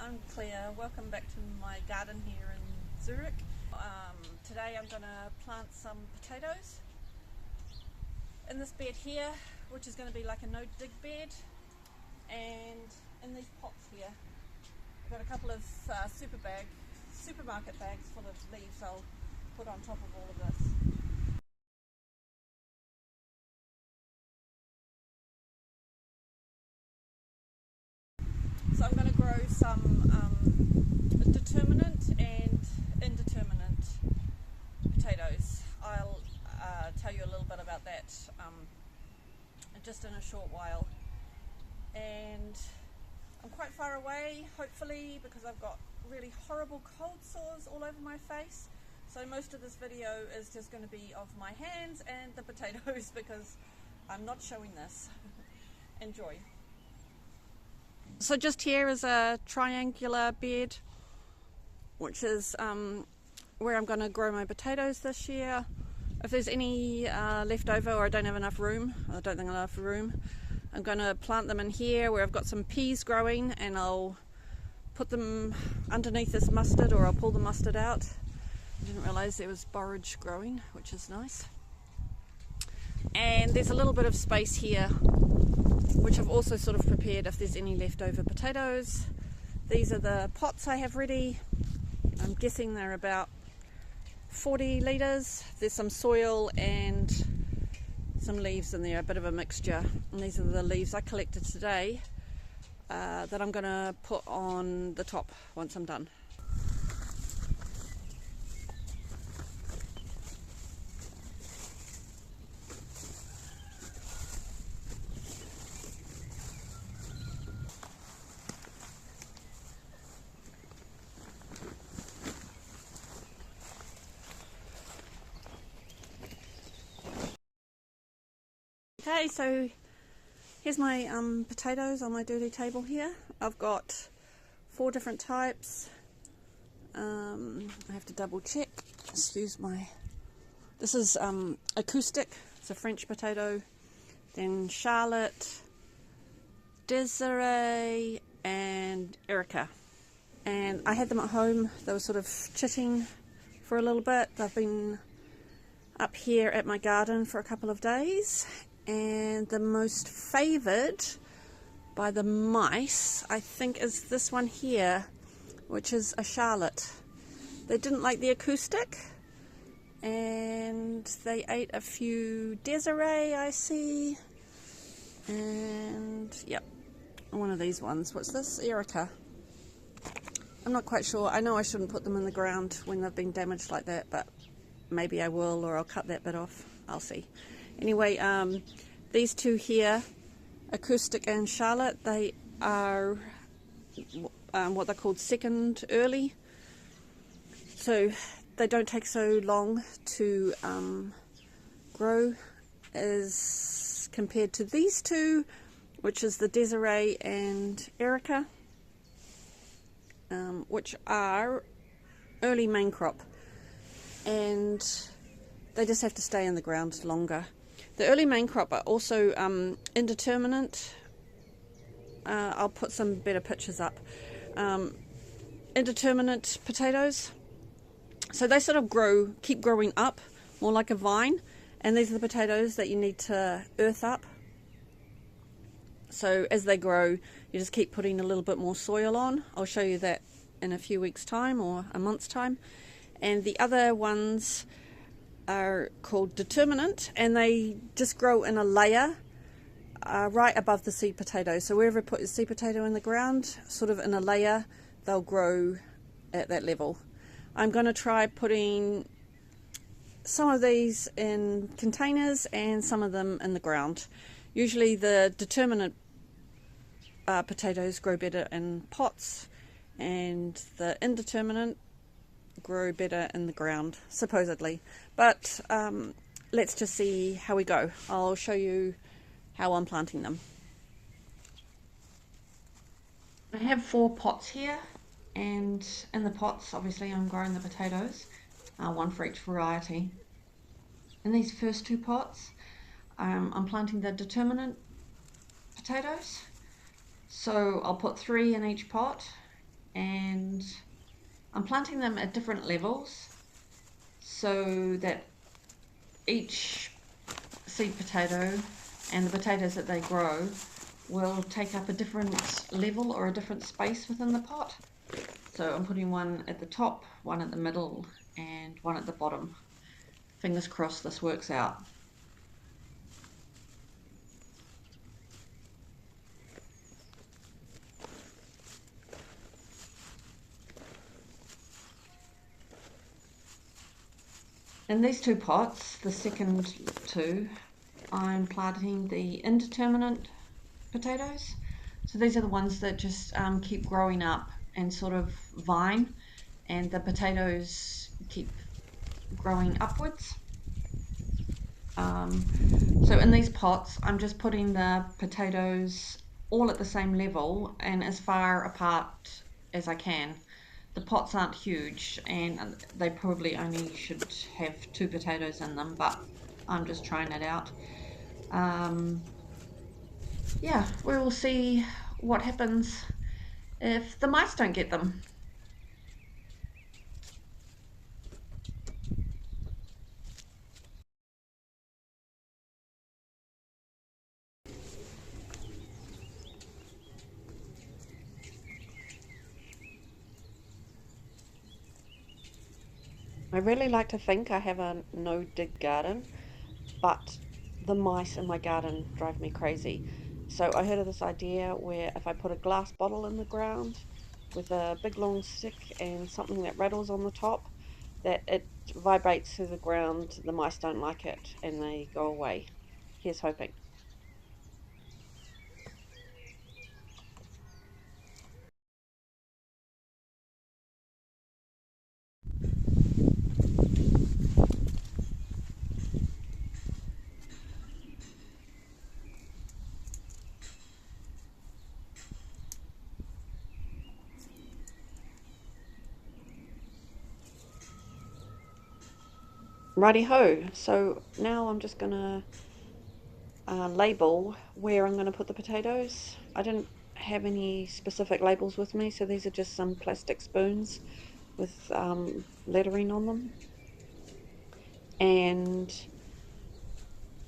I'm Claire. Welcome back to my garden here in Zurich. Today I'm going to plant some potatoes in this bed here, which is going to be like a no-dig bed, and in these pots here I've got a couple of supermarket bags full of leaves I'll put on top of all of this. So I'm going to grow some Determinate and Indeterminate potatoes. I'll tell you a little bit about that just in a short while. And I'm quite far away, hopefully, because I've got really horrible cold sores all over my face. So most of this video is just going to be of my hands and the potatoes because I'm not showing this. Enjoy. So just here is a triangular bed, which is where I'm going to grow my potatoes this year. If there's any left over or I don't have enough room, I don't think I'll have enough room, I'm going to plant them in here where I've got some peas growing, and I'll put them underneath this mustard, or I'll pull the mustard out. I didn't realise there was borage growing, which is nice. And there's a little bit of space here which I've also sort of prepared if there's any leftover potatoes. These are the pots I have ready. I'm guessing they're about 40 litres. There's some soil and some leaves in there, a bit of a mixture. And these are the leaves I collected today that I'm going to put on the top once I'm done. Okay, so here's my potatoes on my dirty table here. I've got 4 different types. I have to double check. Excuse my... This is Acoustic. It's a French potato. Then Charlotte, Desiree and Erika. And I had them at home. They were sort of chitting for a little bit. They've been up here at my garden for a couple of days. And the most favoured by the mice, I think, is this one here, which is a Charlotte. They didn't like the Acoustic, and they ate a few Desiree, I see, and yep, one of these ones. What's this? Erika. I'm not quite sure. I know I shouldn't put them in the ground when they've been damaged like that, but maybe I will, or I'll cut that bit off. I'll see. Anyway, these two here, Acoustic and Charlotte, they are what they're called second early. So they don't take so long to grow as compared to these two, which is the Desiree and Erika, which are early main crop, and they just have to stay in the ground longer. The early main crop are also indeterminate. I'll put some better pictures up. Indeterminate potatoes. So they sort of keep growing up, more like a vine. And these are the potatoes that you need to earth up. So as they grow, you just keep putting a little bit more soil on. I'll show you that in a few weeks' time or a month's time. And the other ones are called Determinate, and they just grow in a layer right above the seed potato. So wherever you put your seed potato in the ground, sort of in a layer, they'll grow at that level. I'm going to try putting some of these in containers and some of them in the ground. Usually the Determinate potatoes grow better in pots, and the Indeterminate grow better in the ground, supposedly. But let's just see how we go. I'll show you how I'm planting them. I have 4 pots here, and in the pots obviously I'm growing the potatoes, one for each variety. In these first 2 pots I'm planting the Determinate potatoes, so I'll put 3 in each pot, and I'm planting them at different levels so that each seed potato and the potatoes that they grow will take up a different level or a different space within the pot. So I'm putting one at the top, one at the middle, and one at the bottom. Fingers crossed this works out. In these two pots, the second two, I'm planting the indeterminate potatoes. So these are the ones that just keep growing up and sort of vine, and the potatoes keep growing upwards. So in these pots, I'm just putting the potatoes all at the same level and as far apart as I can. The pots aren't huge and they probably only should have 2 potatoes in them, but I'm just trying it out. Um, yeah, we will see what happens if the mice don't get them. I really like to think I have a no-dig garden, but the mice in my garden drive me crazy. So I heard of this idea where if I put a glass bottle in the ground with a big long stick and something that rattles on the top, that it vibrates through the ground, the mice don't like it and they go away. Here's hoping. Righty ho, so now I'm just gonna label where I'm gonna put the potatoes. I didn't have any specific labels with me, so these are just some plastic spoons with lettering on them. And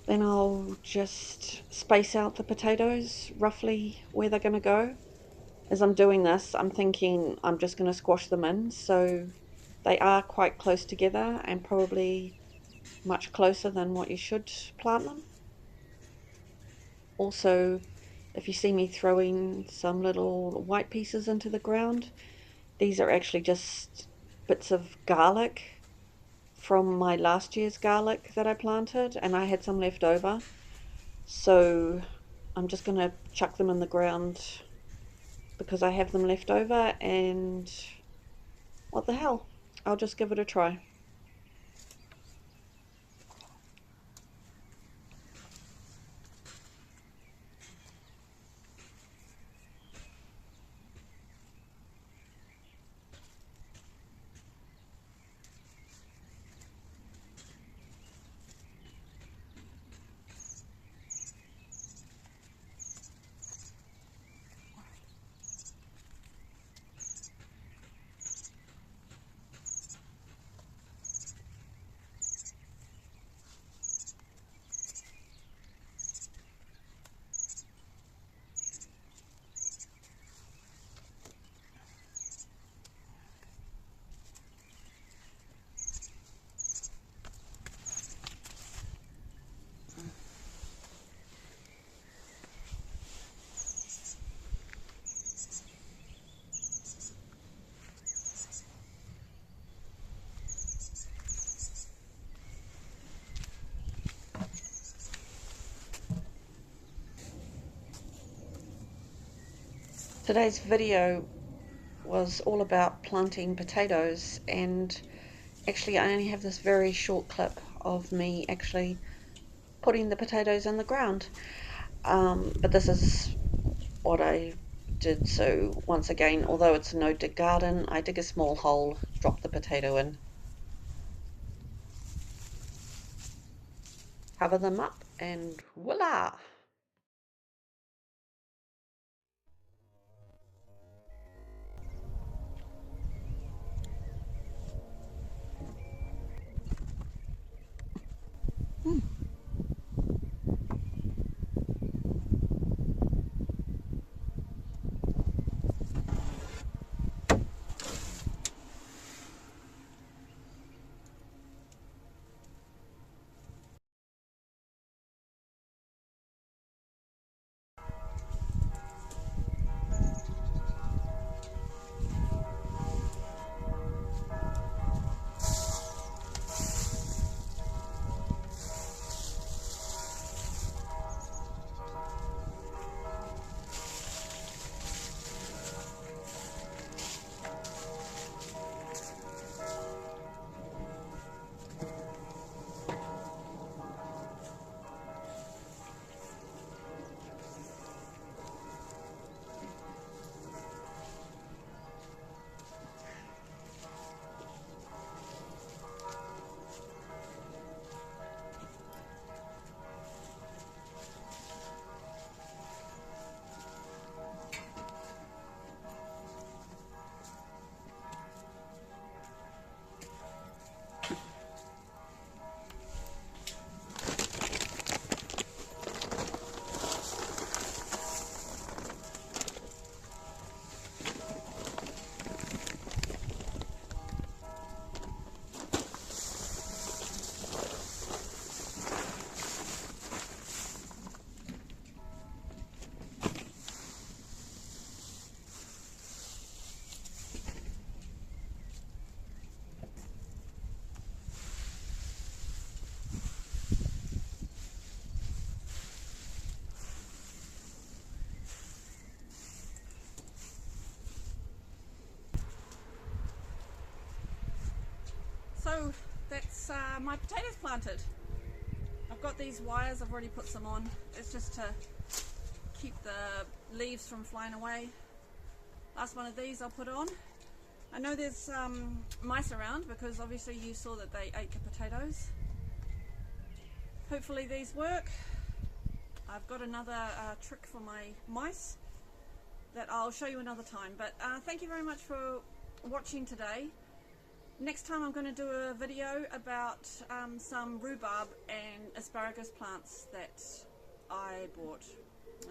then I'll just space out the potatoes roughly where they're going to go. As I'm doing this, I'm thinking I'm just going to squash them in, so they are quite close together and probably much closer than what you should plant them. Also, if you see me throwing some little white pieces into the ground, these are actually just bits of garlic from my last year's garlic that I planted, and I had some left over. So I'm just going to chuck them in the ground because I have them left over, and what the hell, I'll just give it a try. Today's video was all about planting potatoes, and actually I only have this very short clip of me actually putting the potatoes in the ground. But this is what I did. So once again, although it's a no-dig garden, I dig a small hole, drop the potato in, cover them up, and voila! that's my potatoes planted. I've got these wires, I've already put some on. It's just to keep the leaves from flying away. Last one of these I'll put on. I know there's mice around because obviously you saw that they ate the potatoes. Hopefully these work. I've got another trick for my mice that I'll show you another time. But thank you very much for watching today. Next time I'm going to do a video about some rhubarb and asparagus plants that I bought.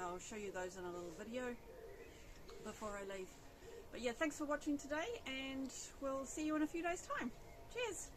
I'll show you those in a little video before I leave. But yeah, thanks for watching today, and we'll see you in a few days' time. Cheers!